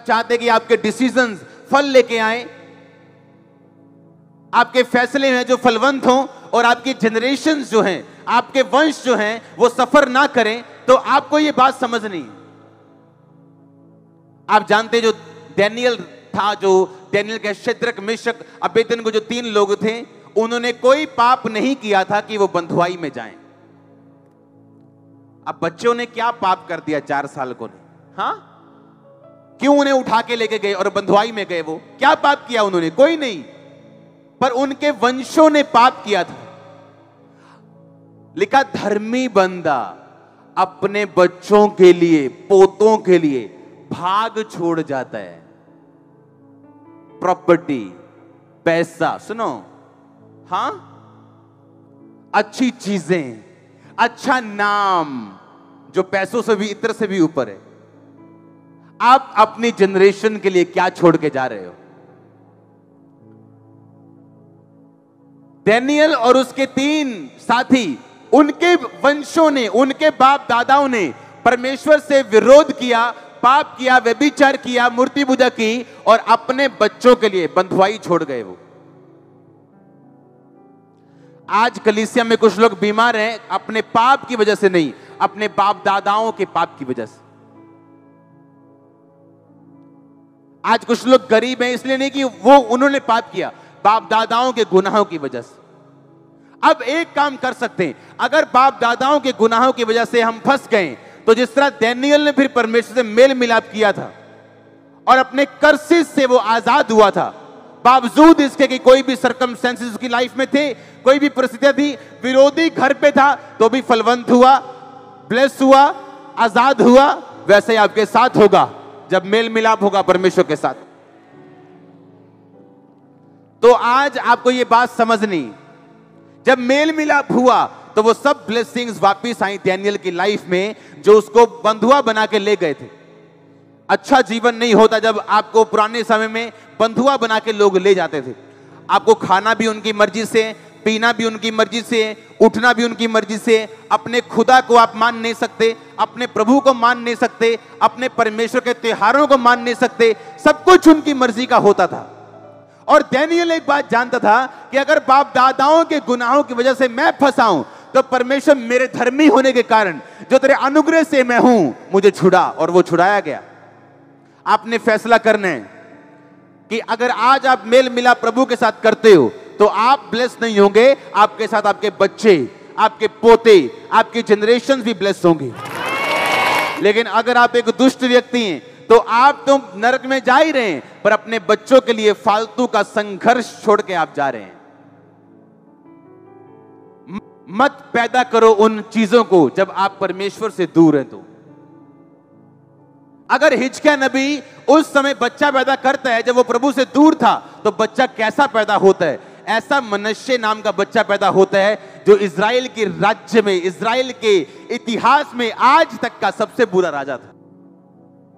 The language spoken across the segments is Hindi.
चाहते हैं कि आपके डिसीजंस फल लेके आए, आपके फैसले हैं जो फलवंत हों, और आपकी जनरेशंस जो हैं, आपके वंश जो हैं, वो सफर ना करें, तो आपको ये बात समझनी है। आप जानते जो डैनियल था, जो डैनियल के शद्रक, मेशक, अबेदनगो जो 3 लोग थे, उन्होंने कोई पाप नहीं किया था कि वो बंधुआई में जाएं। अब बच्चों ने क्या पाप कर दिया 4 साल को ने? हाँ, क्यों उन्हें उठा के लेके गए और बंधुआई में गए? वो क्या पाप किया उन्होंने? कोई नहीं, पर उनके वंशों ने पाप किया था। लिखा, धर्मी बंदा अपने बच्चों के लिए, पोतों के लिए भाग छोड़ जाता है। प्रॉपर्टी, पैसा, सुनो, हां, अच्छी चीजें, अच्छा नाम, जो पैसों से भी, इत्र से भी ऊपर है। आप अपनी जनरेशन के लिए क्या छोड़ के जा रहे हो? डैनियल और उसके 3 साथी, उनके वंशों ने, उनके बाप दादाओं ने परमेश्वर से विरोध किया, पाप किया, व्यभिचार किया, मूर्ति पूजा की, और अपने बच्चों के लिए बंधुआई छोड़ गए। वो आज कलीसिया में कुछ लोग बीमार हैं, अपने पाप की वजह से नहीं, अपने बाप दादाओं के पाप की वजह से। आज कुछ लोग गरीब हैं, इसलिए नहीं कि वो उन्होंने पाप किया, बाप दादाओं के गुनाहों की वजह से। अब एक काम कर सकते हैं, अगर बाप दादाओं के गुनाहों की वजह से हम फंस गए, तो जिस तरह डैनियल ने फिर परमेश्वर से मेल मिलाप किया था और अपने कर्सेस से वो आजाद हुआ था, बावजूद इसके कि कोई भी सर्कमस्टेंसेस उसकी लाइफ में थे, कोई भी परिस्थितियां थी, विरोधी घर पे था, तो भी फलवंत हुआ, ब्लेस हुआ, आजाद हुआ। वैसे ही आपके साथ होगा जब मेल मिलाप होगा परमेश्वर के साथ। तो आज आपको ये बात समझनी, जब मेल मिलाप हुआ तो वो सब ब्लेसिंग्स वापिस आई डैनियल की लाइफ में, जो उसको बंधुआ बना के ले गए थे। अच्छा जीवन नहीं होता जब आपको पुराने समय में बंधुआ बना के लोग ले जाते थे। आपको खाना भी उनकी मर्जी से, पीना भी उनकी मर्जी से, उठना भी उनकी मर्जी से, अपने खुदा को आप मान नहीं सकते, अपने प्रभु को मान नहीं सकते, अपने परमेश्वर के त्योहारों को मान नहीं सकते, सब कुछ उनकी मर्जी का होता था। और डैनियल एक बात जानता था कि अगर बाप दादाओं के गुनाहों की वजह से मैं फंसा हूं, तो परमेश्वर मेरे धर्मी होने के कारण, जो तेरे अनुग्रह से मैं हूं, मुझे छुड़ा, और वो छुड़ाया गया। आपने फैसला करना है कि अगर आज आप मेल मिलाप प्रभु के साथ करते हो, तो आप ब्लेस नहीं होंगे, आपके साथ आपके बच्चे, आपके पोते, आपकी जनरेशन भी ब्लेस होंगे। लेकिन अगर आप एक दुष्ट व्यक्ति हैं, तो आप तो नरक में जा ही रहे हैं, पर अपने बच्चों के लिए फालतू का संघर्ष छोड़ के आप जा रहे हैं। मत पैदा करो उन चीजों को जब आप परमेश्वर से दूर हैं। तो अगर हिजकिय्याह नबी उस समय बच्चा पैदा करता है जब वो प्रभु से दूर था, तो बच्चा कैसा पैदा होता है? ऐसा मनश्शे नाम का बच्चा पैदा होता है, जो इजराइल के राज्य में, इजराइल के इतिहास में आज तक का सबसे बुरा राजा था।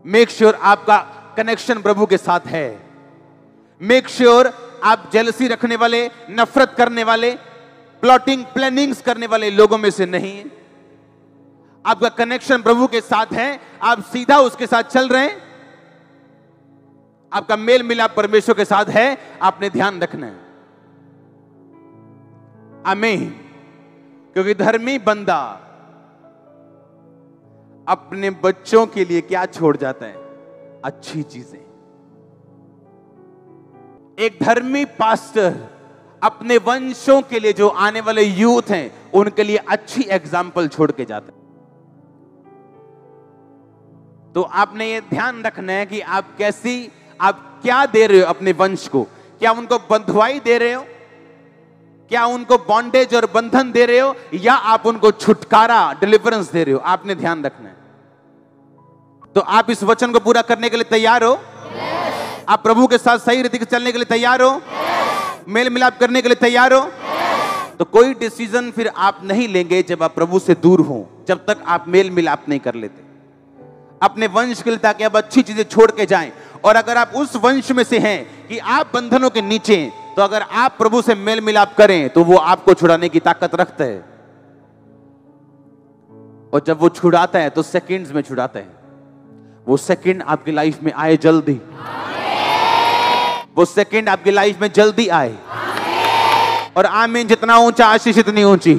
मेक श्योर आपका कनेक्शन प्रभु के साथ है। मेक श्योर आप जेलसी रखने वाले, नफरत करने वाले, प्लॉटिंग प्लानिंग्स करने वाले लोगों में से नहीं है। आपका कनेक्शन प्रभु के साथ है, आप सीधा उसके साथ चल रहे हैं, आपका मेल मिलाप परमेश्वर के साथ है। आपने ध्यान रखना है। आमीन। क्योंकि धर्मी बंदा अपने बच्चों के लिए क्या छोड़ जाता है? अच्छी चीजें। एक धर्मी पास्टर अपने वंशों के लिए, जो आने वाले यूथ हैं, उनके लिए अच्छी एग्जाम्पल छोड़ के जाता है। तो आपने ये ध्यान रखना है कि आप क्या दे रहे हो अपने वंश को? क्या उनको बंधुआई दे रहे हो? क्या उनको बॉन्डेज और बंधन दे रहे हो, या आप उनको छुटकारा, डिलीवरेंस दे रहे हो? आपने ध्यान रखना है। तो आप इस वचन को पूरा करने के लिए तैयार हो? आप प्रभु के साथ सही रीति से चलने के लिए तैयार हो? मेल मिलाप करने के लिए तैयार हो? तो कोई डिसीजन फिर आप नहीं लेंगे जब आप प्रभु से दूर हो, जब तक आप मेल मिलाप नहीं कर लेते अपने वंश के लिए, ताकि आप अच्छी चीजें छोड़ के जाएं। और अगर आप उस वंश में से हैं कि आप बंधनों के नीचे हैं, तो अगर आप प्रभु से मेल मिलाप करें, तो वो आपको छुड़ाने की ताकत रखता है। और जब वो छुड़ाता है तो सेकंड्स में छुड़ाता है। वो सेकंड आपकी लाइफ में आए जल्दी, वो सेकंड आपकी लाइफ में जल्दी आए। और आमीन जितना ऊंचा आशीष इतनी ऊंची।